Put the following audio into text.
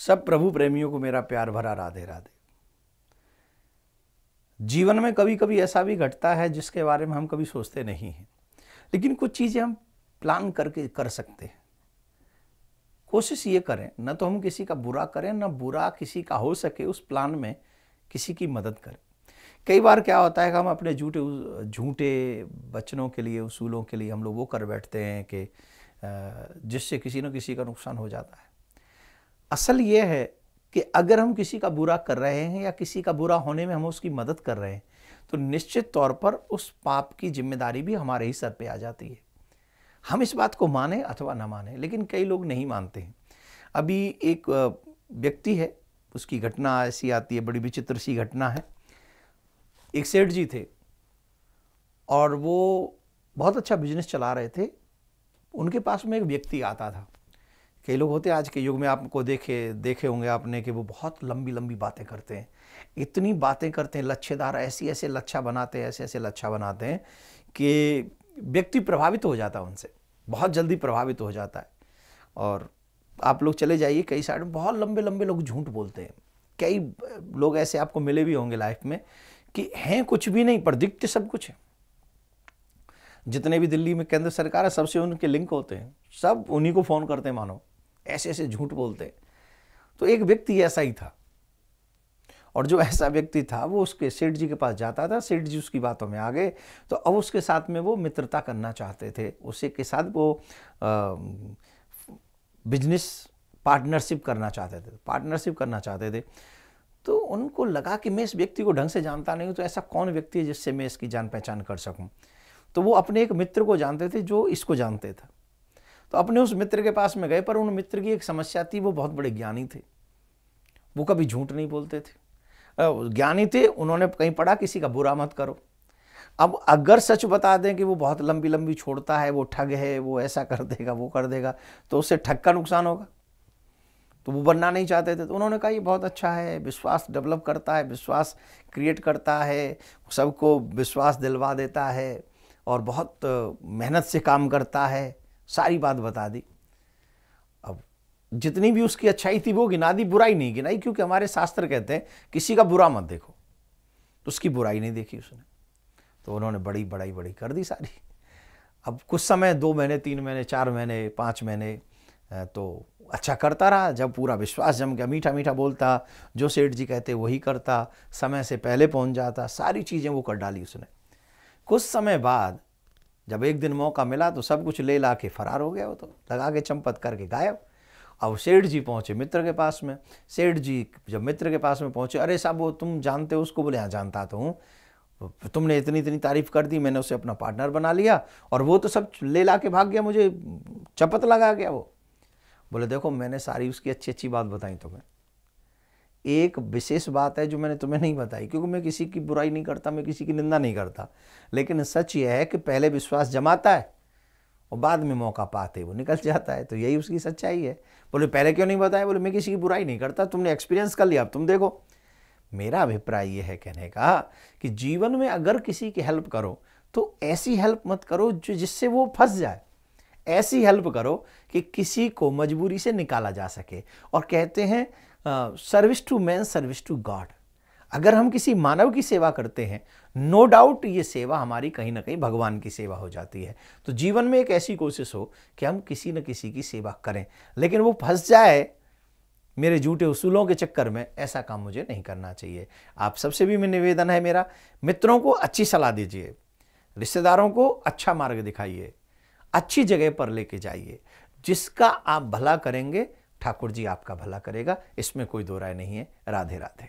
सब प्रभु प्रेमियों को मेरा प्यार भरा राधे राधे। जीवन में कभी कभी ऐसा भी घटता है जिसके बारे में हम कभी सोचते नहीं हैं, लेकिन कुछ चीज़ें हम प्लान करके कर सकते हैं। कोशिश ये करें न तो हम किसी का बुरा करें, न बुरा किसी का हो सके उस प्लान में किसी की मदद करें। कई बार क्या होता है कि हम अपने झूठे वचनों के लिए, उसूलों के लिए हम लोग वो कर बैठते हैं कि जिससे किसी न किसी का नुकसान हो जाता है। असल ये है कि अगर हम किसी का बुरा कर रहे हैं या किसी का बुरा होने में हम उसकी मदद कर रहे हैं तो निश्चित तौर पर उस पाप की जिम्मेदारी भी हमारे ही सर पे आ जाती है। हम इस बात को माने अथवा ना माने, लेकिन कई लोग नहीं मानते हैं। अभी एक व्यक्ति है, उसकी घटना ऐसी आती है, बड़ी विचित्र सी घटना है। एक सेठ जी थे और वो बहुत अच्छा बिजनेस चला रहे थे। उनके पास में एक व्यक्ति आता था। कई लोग होते हैं आज के युग में, आपको देखे होंगे आपने कि वो बहुत लंबी लंबी बातें करते हैं, इतनी बातें करते हैं, लच्छेदार ऐसे लच्छा बनाते हैं, ऐसे लच्छा बनाते हैं कि व्यक्ति प्रभावित हो जाता है उनसे, बहुत जल्दी प्रभावित हो जाता है। और आप लोग चले जाइए कई साइड में बहुत लंबे लंबे लोग झूठ बोलते हैं। कई लोग ऐसे आपको मिले भी होंगे लाइफ में कि हैं कुछ भी नहीं पर दिखते सब कुछ है। जितने भी दिल्ली में केंद्र सरकार है सबसे उनके लिंक होते हैं, सब उन्हीं को फ़ोन करते हैं, मानो ऐसे झूठ बोलते हैं। तो एक व्यक्ति ऐसा ही था, और जो ऐसा व्यक्ति था वो उसके सेठ जी के पास जाता था। सेठ जी उसकी बातों में आ गए तो अब उसके साथ में वो मित्रता करना चाहते थे, उसी के साथ वो बिजनेस पार्टनरशिप करना चाहते थे। तो उनको लगा कि मैं इस व्यक्ति को ढंग से जानता नहीं हूँ, तो ऐसा कौन व्यक्ति है जिससे मैं इसकी जान पहचान कर सकूँ। तो वो अपने एक मित्र को जानते थे जो इसको जानते थे। तो अपने उस मित्र के पास में गए, पर उन मित्र की एक समस्या थी, वो बहुत बड़े ज्ञानी थे, वो कभी झूठ नहीं बोलते थे, ज्ञानी थे। उन्होंने कहीं पढ़ा किसी का बुरा मत करो। अब अगर सच बता दें कि वो बहुत लंबी लंबी छोड़ता है, वो ठग है, वो ऐसा कर देगा, वो कर देगा, तो उससे ठग का नुकसान होगा, तो वो बनना नहीं चाहते थे। तो उन्होंने कहा ये बहुत अच्छा है, विश्वास डेवलप करता है, विश्वास क्रिएट करता है, सबको विश्वास दिलवा देता है और बहुत मेहनत से काम करता है। सारी बात बता दी। अब जितनी भी उसकी अच्छाई थी वो गिना दी, बुराई नहीं गिनाई, क्योंकि हमारे शास्त्र कहते हैं किसी का बुरा मत देखो। तो उसकी बुराई नहीं देखी उसने। तो उन्होंने बड़ी कर दी सारी। अब कुछ समय, 2 महीने, 3 महीने, 4 महीने, 5 महीने तो अच्छा करता रहा। जब पूरा विश्वास जम गया, मीठा मीठा बोलता, जो सेठ जी कहते वही करता, समय से पहले पहुंच जाता, सारी चीज़ें वो कर डाली उसने। कुछ समय बाद जब एक दिन मौका मिला तो सब कुछ ले ला के फरार हो गया। वो तो लगा के चंपत करके गायब। अब सेठ जी पहुंचे मित्र के पास में। सेठ जी जब मित्र के पास में पहुंचे, अरे साहब वो तुम जानते हो उसको? बोले हाँ जानता तो हूँ, तुमने इतनी तारीफ कर दी, मैंने उसे अपना पार्टनर बना लिया और वो तो सब ले ला के भाग गया, मुझे चपत लगा गया वो। बोले देखो मैंने सारी उसकी अच्छी बात बताई तुम्हें, एक विशेष बात है जो मैंने तुम्हें नहीं बताई, क्योंकि मैं किसी की बुराई नहीं करता, मैं किसी की निंदा नहीं करता, लेकिन सच यह है कि पहले विश्वास जमाता है और बाद में मौका पाते वो निकल जाता है। तो यही उसकी सच्चाई है। बोले पहले क्यों नहीं बताया? बोले मैं किसी की बुराई नहीं करता, तुमने एक्सपीरियंस कर लिया, अब तुम देखो। मेरा अभिप्राय ये है कहने का कि जीवन में अगर किसी की हेल्प करो तो ऐसी हेल्प मत करो जो जिससे वो फंस जाए। ऐसी हेल्प करो कि किसी को मजबूरी से निकाला जा सके। और कहते हैं service to man, service to God. अगर हम किसी मानव की सेवा करते हैं, नो डाउट ये सेवा हमारी कहीं ना कहीं भगवान की सेवा हो जाती है। तो जीवन में एक ऐसी कोशिश हो कि हम किसी न किसी की सेवा करें, लेकिन वो फंस जाए मेरे झूठे उसूलों के चक्कर में, ऐसा काम मुझे नहीं करना चाहिए। आप सबसे भी मैं निवेदन है मेरा, मित्रों को अच्छी सलाह दीजिए, रिश्तेदारों को अच्छा मार्ग दिखाइए, अच्छी जगह पर लेके जाइए। जिसका आप भला करेंगे ठाकुर जी आपका भला करेगा, इसमें कोई दो राय नहीं है। राधे राधे।